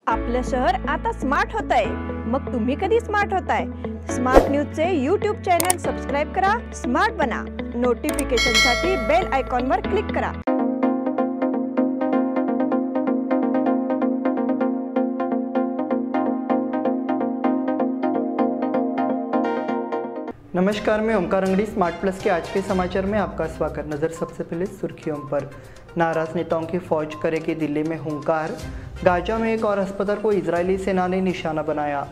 आपलं शहर आता स्मार्ट होत आहे। मग तुम्ही कधी स्मार्ट होताय? स्मार्ट न्यूजचे यूट्यूब चॅनल सबस्क्राइब करा, स्मार्ट बना। नोटिफिकेशनसाठी बेल आयकॉनवर क्लिक करा। नमस्कार, मैं ओमकार अंगड़ी स्मार्ट प्लस के आज के समाचार में आपका स्वागत। नजर सबसे पहले सुर्खियों पर। नाराज नेताओं की फौज करेगी दिल्ली में हुंकार। गाजा में एक और अस्पताल को इजरायली सेना ने निशाना बनाया।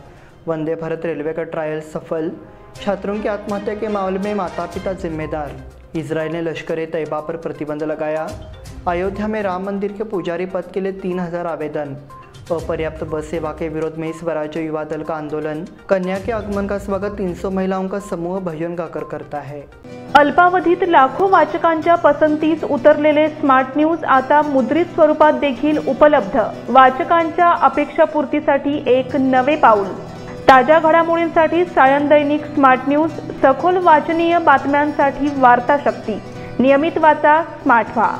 वंदे भारत रेलवे का ट्रायल सफल। छात्रों की आत्महत्या के मामले में माता पिता जिम्मेदार। इजरायल ने लश्कर तैयबा पर प्रतिबंध लगाया। अयोध्या में राम मंदिर के पुजारी पद के लिए 3000 आवेदन। अपर्याप्त बस सेवा के विरोध में स्वराज्य युवा दल का आंदोलन। कन्या के आगमन का स्वागत 300 महिलाओं का समूह भजन गाकर करता है। अल्पावधीत लाखो वाचकांच्या पसंतीस उतरलेले स्मार्ट न्यूज आता मुद्रित स्वरूपात देखील उपलब्ध। वाचकांच्या अपेक्षापूर्तीसाठी एक नवे पाऊल। ताज्या घडामोडींसाठी सायन दैनिक स्मार्ट न्यूज, सखोल वाचनीय बातम्यांसाठी वार्ता शक्ती। नियमित वाचा, स्मार्ट व्हा।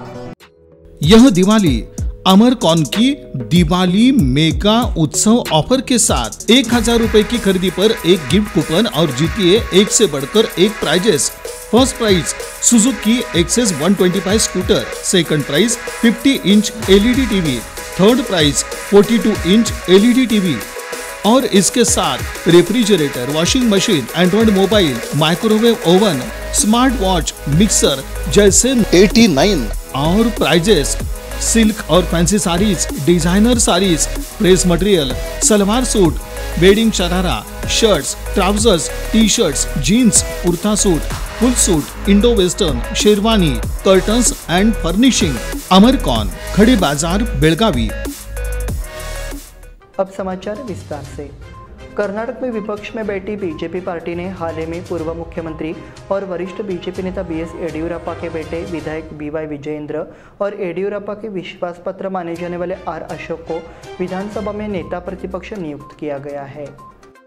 यह दिवाली अमरकॉन की दिवाली मेगा उत्सव ऑफर के साथ 1000 रुपए की खरीदी पर एक गिफ्ट कूपन और जीतिए एक से बढ़कर एक prizes. First prize Suzuki Access 125 scooter, second prize 50 inch LED TV, third prize 42 inch LED TV और इसके साथ refrigerator, washing machine, android mobile, microwave oven, smart watch, mixer जैसे 89 और प्राइजेस। सिल्क और fancy saris, designer saris, press material, salwar suit, wedding sharara, shirts, trousers, T shirts, jeans, kurta suit, full suit, Indo western, sherwani, curtains and furnishing. अमरकॉन, खड़ी बाजार, बेलगावी। अब समाचार विस्तार से। कर्नाटक में विपक्ष में बैठी बीजेपी पार्टी ने हाल ही में पूर्व मुख्यमंत्री और वरिष्ठ बीजेपी नेता बीएस येडियुरप्पा के बेटे विधायक बीवाई विजयेंद्र और येडियुरप्पा के विश्वास पत्र माने जाने वाले आर अशोक को विधानसभा में नेता प्रतिपक्ष नियुक्त किया गया है।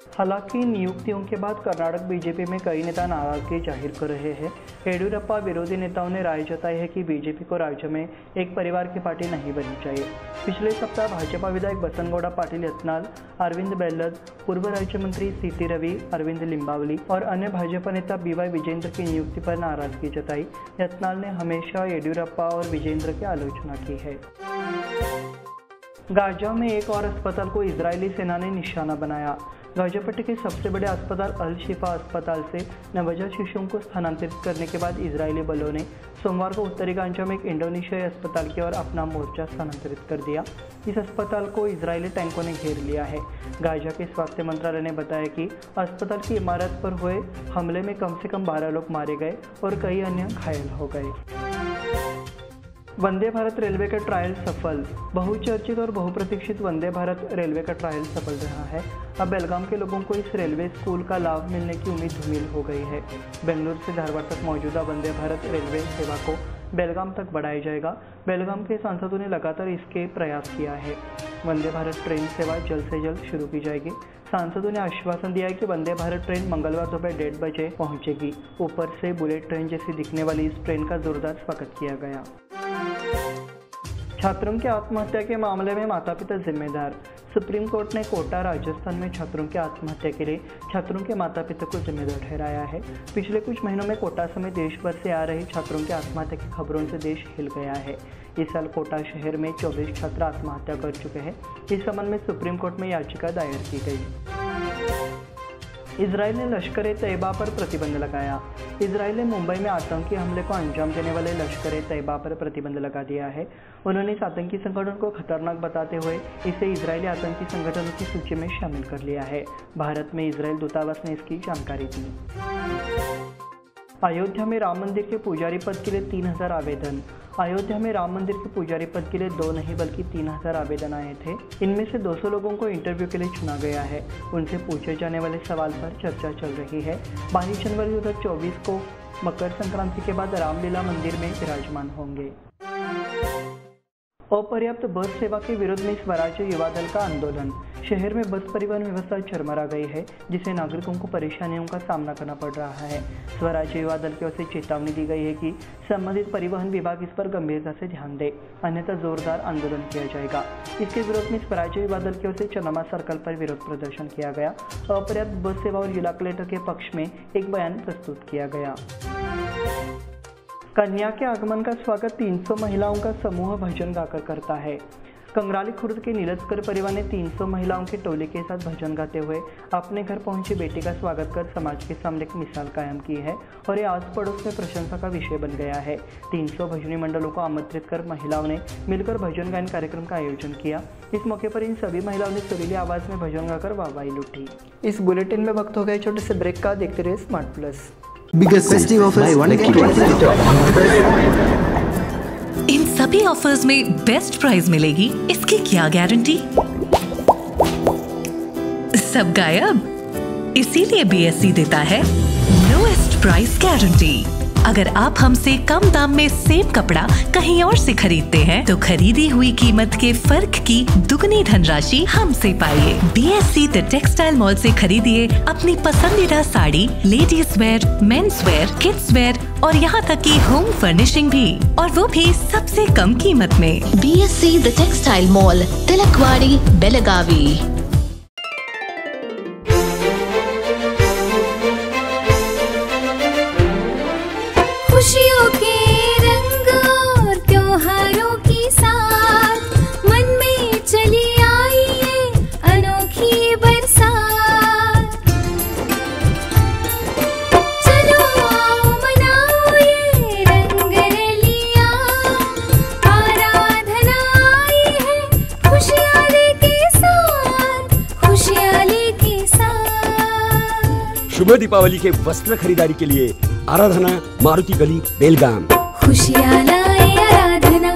हालांकि नियुक्तियों के बाद कर्नाटक बीजेपी में कई नेता नाराजगी जाहिर कर रहे हैं। येडियुरप्पा विरोधी नेताओं ने राय जताई है कि बीजेपी को राज्य में एक परिवार की पार्टी नहीं बननी चाहिए। पिछले सप्ताह भाजपा विधायक बसनगौड़ा पाटिल यत्नाल, अरविंद बेल्लद, पूर्व राज्य मंत्री सीटी रवि, अरविंद लिंबावली और अन्य भाजपा नेता बीवाई विजेंद्र की नियुक्ति पर नाराजगी जताई। यत्नाल ने हमेशा येडियुरप्पा और विजेंद्र की आलोचना की है। गाजा में एक और अस्पताल को इजरायली सेना ने निशाना बनाया। गाजा पट्टी के सबसे बड़े अस्पताल अल शिफा अस्पताल से नवजात शिशुओं को स्थानांतरित करने के बाद इजरायली बलों ने सोमवार को उत्तरी गाजा में एक इंडोनेशियाई अस्पताल की ओर अपना मोर्चा स्थानांतरित कर दिया। इस अस्पताल को इजरायली टैंकों ने घेर लिया है। गाजा के स्वास्थ्य मंत्रालय ने बताया कि अस्पताल की इमारत पर हुए हमले में कम से कम 12 लोग मारे गए और कई अन्य घायल हो गए। वंदे भारत रेलवे का ट्रायल सफल। बहुचर्चित और बहुप्रतीक्षित वंदे भारत रेलवे का ट्रायल सफल रहा है। अब बेलगाम के लोगों को इस रेलवे स्कूल का लाभ मिलने की उम्मीद धूमिल हो गई है। बेंगलुरु से धारवाड़ तक मौजूदा वंदे भारत रेलवे सेवा को बेलगाम तक बढ़ाया जाएगा। बेलगाम के सांसदों ने लगातार इसके प्रयास किया है। वंदे भारत ट्रेन सेवा जल्द से जल्द शुरू की जाएगी। सांसदों ने आश्वासन दिया है कि वंदे भारत ट्रेन मंगलवार दोपहर 1:30 बजे पहुंचेगी। ऊपर से बुलेट ट्रेन जैसी दिखने वाली इस ट्रेन का जोरदार स्वागत किया गया। छात्रों की आत्महत्या के मामले में माता पिता जिम्मेदार। सुप्रीम कोर्ट ने कोटा राजस्थान में छात्रों की आत्महत्या के लिए छात्रों के माता पिता को जिम्मेदार ठहराया है। पिछले कुछ महीनों में कोटा समेत देश भर से आ रही छात्रों की आत्महत्या की खबरों से देश हिल गया है। इस साल कोटा शहर में 24 छात्र आत्महत्या कर चुके हैं। इस संबंध में सुप्रीम कोर्ट में याचिका दायर की गई। इजरायल ने लश्कर तैयबा पर प्रतिबंध लगाया। इजरायल ने मुंबई में आतंकी हमले को अंजाम देने वाले लश्कर तैयबा पर प्रतिबंध लगा दिया है। उन्होंने इस आतंकी संगठन को खतरनाक बताते हुए इसे इजरायली आतंकी संगठनों की सूची में शामिल कर लिया है। भारत में इजरायल दूतावास ने इसकी जानकारी दी। अयोध्या में राम मंदिर के पुजारी पद के लिए 3000 आवेदन। अयोध्या में राम मंदिर के पुजारी पद के लिए 2 नहीं बल्कि 3000 आवेदन आए थे। इनमें से 200 लोगों को इंटरव्यू के लिए चुना गया है। उनसे पूछे जाने वाले सवाल पर चर्चा चल रही है। 22 जनवरी 2024 को मकर संक्रांति के बाद रामलीला मंदिर में विराजमान होंगे। अपर्याप्त बस सेवा के विरोध में स्वराज्य युवा दल का आंदोलन। शहर में बस परिवहन व्यवस्था चरमरा गई है, जिससे नागरिकों को परेशानियों का सामना करना पड़ रहा है। स्वराज्य युवा दल की ओर से चेतावनी दी गई है कि संबंधित परिवहन विभाग इस पर गंभीरता से ध्यान दे, अन्यथा जोरदार आंदोलन किया जाएगा। इसके विरोध में स्वराज्य युवा दल की ओर से चनमा सर्कल पर विरोध प्रदर्शन किया गया। अपर्याप्त बस सेवा और जिला कलेक्टर के पक्ष में एक बयान प्रस्तुत किया गया। कन्या के आगमन का स्वागत 300 महिलाओं का समूह भजन गाकर करता है। कंगराली खुर्द के नीरजकर परिवार ने 300 महिलाओं के टोले के साथ भजन गाते हुए अपने घर पहुंची बेटी का स्वागत कर समाज के सामने एक मिसाल कायम की है और ये आस पड़ोस में प्रशंसा का विषय बन गया है। 300 भजनी मंडलों को आमंत्रित कर महिलाओं ने मिलकर भजन गायन कार्यक्रम का आयोजन किया। इस मौके पर इन सभी महिलाओं ने सुरीली आवाज में भजन गाकर वाहवाही लूटी। इस बुलेटिन में वक्त हो गया छोटे से ब्रेक का। देखते रहिए smart plus. Biggest festive offers इन सभी ऑफर्स में बेस्ट प्राइस मिलेगी, इसकी क्या गारंटी? सब गायब, इसीलिए बीएससी देता है लोएस्ट प्राइस गारंटी। अगर आप हमसे कम दाम में सेम कपड़ा कहीं और से खरीदते हैं तो खरीदी हुई कीमत के फर्क की दुगनी धनराशि हमसे पाइए। बीएससी द टेक्सटाइल मॉल से खरीदिए अपनी पसंदीदा sari, ladies wear, men's wear, kids where और यहाँ तक की होम फर्निशिंग भी, और वो भी सबसे कम कीमत में। BSc the textile mall, Tilakwadi, Belagavi. खुशियों के रंग और त्योहारों की साथ मन में चली आई है अनोखी बरसात। चलो आओ मनाओ ये रंग रलियां, आराधना आई है खुशियाँ लेके साथ, खुशियाँ लेके साथ। शुभ दीपावली के वस्त्र खरीदारी के लिए आराधना, मारुति गली, बेलगाम। खुशियाँ लाए आराधना।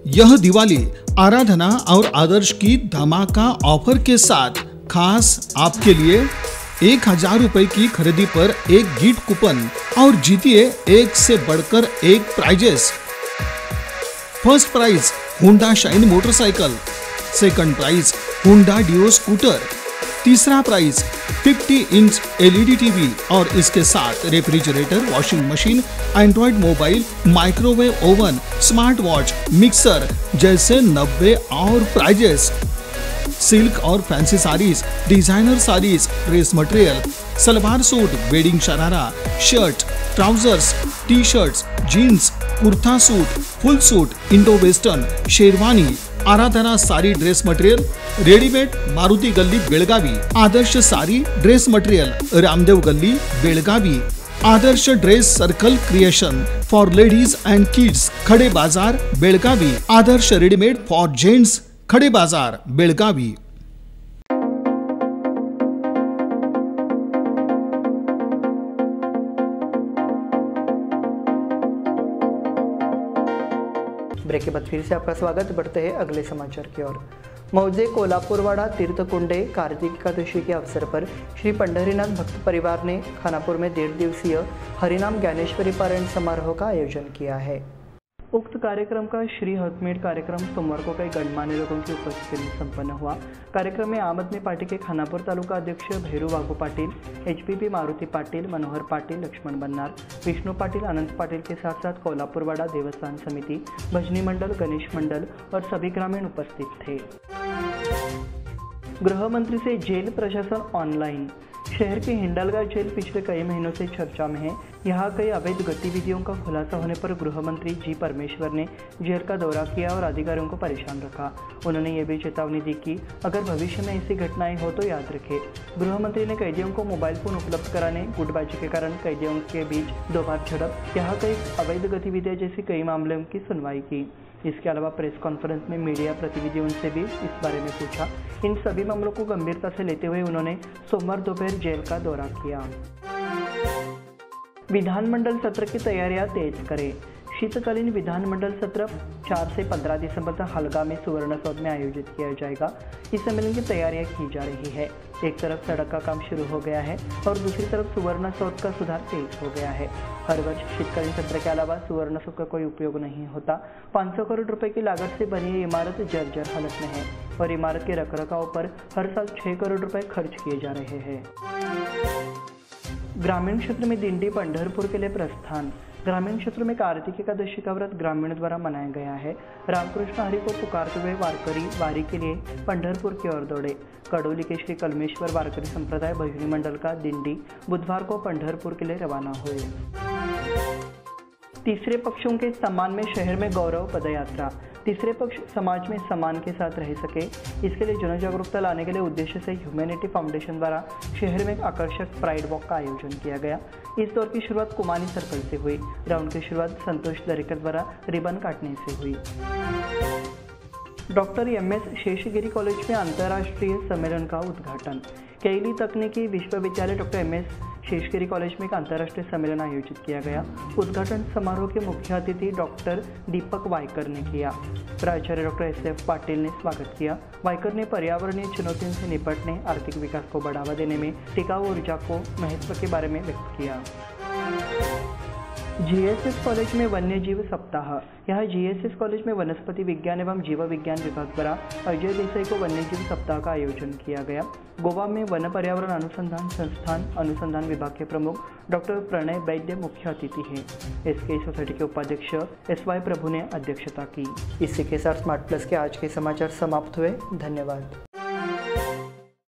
यह दिवाली आराधना और आदर्श की धमाका ऑफर के साथ खास आपके लिए 1000 रुपए की खरीदी पर एक गिफ्ट कूपन और जीतिए एक से बढ़कर एक prizes. First prize Honda Shine motorcycle, second prize Honda Dio scooter, तीसरा प्राइज 50 इंच एलईडी टीवी और इसके साथ refrigerator, washing machine, android mobile, microwave oven, smart watch, mixer जैसे 90 और प्राइजेस। सिल्क और fancy saris, designer saris, dress material, salwar suit, wedding sharara, shirt, trousers, T shirts, jeans, kurta suit, full suit, Indo western, sherwani, Aradhana sari dress material, readymade, Maruti Galli Belagavi, Adarsh sari dress material, Ramdev Galli Belagavi, Adarsh dress circle creation for ladies and kids, Khade Bazaar Belagavi, Adarsh readymade for gents, Khade Bazaar Belagavi. Break के बाद फिर से आपका स्वागत। बढ़ते हैं अगले समाचार की ओर। मौजे कोल्हापुरवाड़ा तीर्थकुंडे कार्तिक एकादशी के अवसर पर श्री पंढरीनाथ भक्त परिवार ने खानापुर में 1.5 दिवसीय हरिनाम ज्ञानेश्वरी पारायण समारोह का आयोजन किया है। उक्त कार्यक्रम का श्री हतमेट कार्यक्रम सोमवार को कई गणमान्य लोगों की उपस्थिति में संपन्न हुआ। कार्यक्रम में आम आदमी पार्टी के खानापुर तालुका अध्यक्ष भैरू वाघू पाटिल, एचपीपी मारुति पाटिल, मनोहर पाटिल, लक्ष्मण बन्नार, विष्णु पाटिल, अनंत पाटिल के साथ साथ कोल्हापुरवाड़ा देवस्थान समिति, भजनी मंडल, गणेश मंडल और सभी ग्रामीण उपस्थित थे। गृह मंत्री से जेल प्रशासन ऑनलाइन। शहर के हिंडालगा जेल पिछले कई महीनों से चर्चा में है। यहाँ कई अवैध गतिविधियों का खुलासा होने पर गृह मंत्री जी परमेश्वर ने जेल का दौरा किया और अधिकारियों को परेशान रखा। उन्होंने ये भी चेतावनी दी कि अगर भविष्य में ऐसी घटनाएं हो तो याद रखें। गृह मंत्री ने कैदियों को मोबाइल फोन उपलब्ध कराने, गुटबाजी के कारण कैदियों के बीच 2 बार झड़प, यहाँ कई अवैध गतिविधियाँ जैसी कई मामलों की सुनवाई की। इसके अलावा प्रेस कॉन्फ्रेंस में मीडिया प्रतिनिधियों से भी इस बारे में पूछा। इन सभी मामलों को गंभीरता से लेते हुए उन्होंने सोमवार दोपहर जेल का दौरा किया। विधानमंडल सत्र की तैयारियां तेज करें। शीतकालीन विधानमंडल सत्र 4 से 15 दिसंबर तक हल्गा में सुवर्ण सौध में आयोजित किया जाएगा। इस सम्मेलन की तैयारियां की जा रही है। एक तरफ सड़क का काम शुरू हो गया है और दूसरी तरफ सुवर्ण सौध का सुधार तेज हो गया है। हर वर्ष शीतकालीन सत्र के अलावा सुवर्ण सौध का कोई उपयोग नहीं होता। 500 करोड़ रुपए की लागत से बनी ये इमारत जर्जर हालत में है और इमारत के रखरखाव पर हर साल 6 करोड़ रुपए खर्च किए जा रहे हैं। ग्रामीण क्षेत्र में दिंडी पंढरपुर के लिए प्रस्थान। ग्रामीण क्षेत्र में कार्तिक एकादशी का व्रत ग्रामीणों द्वारा मनाया गया है। रामकृष्ण हरि को पुकारते हुए वारकरी वारी के लिए पंढरपुर की ओर दौड़े। कडोली के श्री कलमेश्वर वारकरी संप्रदाय भजनी मंडल का दिंडी बुधवार को पंढरपुर के लिए रवाना हुए। तीसरे पक्षों के सम्मान में शहर में गौरव पदयात्रा। तीसरे पक्ष समाज में सम्मान के साथ रह सके, इसके लिए जन जागरूकता लाने के लिए उद्देश्य से ह्यूमैनिटी फाउंडेशन द्वारा शहर में एक आकर्षक प्राइड वॉक का आयोजन किया गया। इस दौर की शुरुआत कुमानी सर्कल से हुई। राउंड की शुरुआत संतोष दरेकर द्वारा रिबन काटने से हुई। डॉक्टर MS शेषगिरी कॉलेज में अंतर्राष्ट्रीय सम्मेलन का उद्घाटन। केली तकनीकी विश्वविद्यालय डॉक्टर MS शेषगिरी कॉलेज में एक अंतर्राष्ट्रीय सम्मेलन आयोजित किया गया। उद्घाटन समारोह के मुख्य अतिथि डॉक्टर दीपक वायकर ने किया। प्राचार्य डॉक्टर SF पाटिल ने स्वागत किया। वायकर ने पर्यावरणीय चुनौतियों से निपटने, आर्थिक विकास को बढ़ावा देने में टिकाऊ ऊर्जा को महत्व के बारे में व्यक्त किया। GSS कॉलेज में वन्य जीव सप्ताह। यहाँ GSS कॉलेज में वनस्पति विज्ञान एवं जीव विज्ञान विभाग द्वारा अजय देसाई को वन्य जीव सप्ताह का आयोजन किया गया। गोवा में वन पर्यावरण अनुसंधान संस्थान अनुसंधान विभाग के प्रमुख डॉक्टर प्रणय वैद्य मुख्य अतिथि हैं। SK सोसाइटी के उपाध्यक्ष SY प्रभु ने अध्यक्षता की। इसी के साथ स्मार्ट प्लस के आज के समाचार समाप्त हुए। धन्यवाद।